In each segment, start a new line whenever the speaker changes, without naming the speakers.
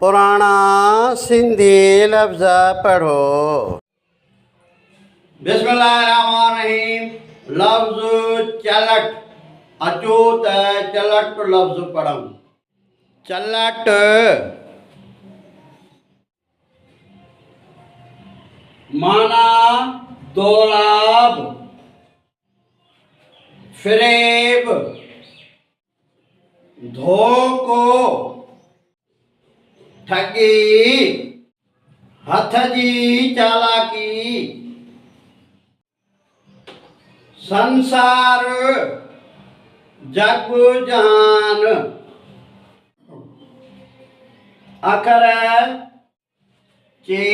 पुराना सिंधी लफ्ज़ पढ़ो। बिस्मिल्लाहिर्रहमानिर्रहीम। लफ्ज़ चलट। अचो त चलट लफ्ज़ पढ़ूं। चलट माना दोलाब, फ़रेब, धोखो, ठगी, हथ जी चालाकी, संसार, जग जहान। अखर चे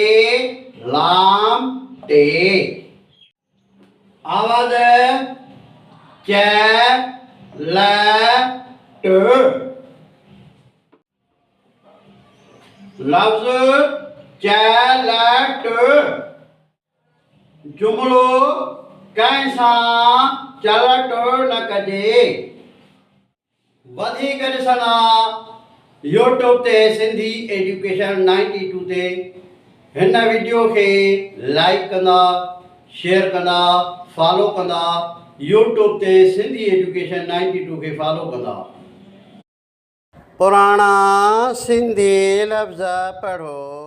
लाम टे। आवाज च ल ट। लफ्ज़ चलट जुमलो कैसा चलट न कजे। वधीक ॾिसंदा यूट्यूब ते सिंधी एजुकेशन 92 ते। हिन वीडियो खे लाइक कंदा, शेयर कंदा, फॉलो कंदा। यूट्यूब ते सिंधी एजुकेशन 92 खे फॉलो कंदा। पुराना सिंधी लफ्ज़ पढ़ो।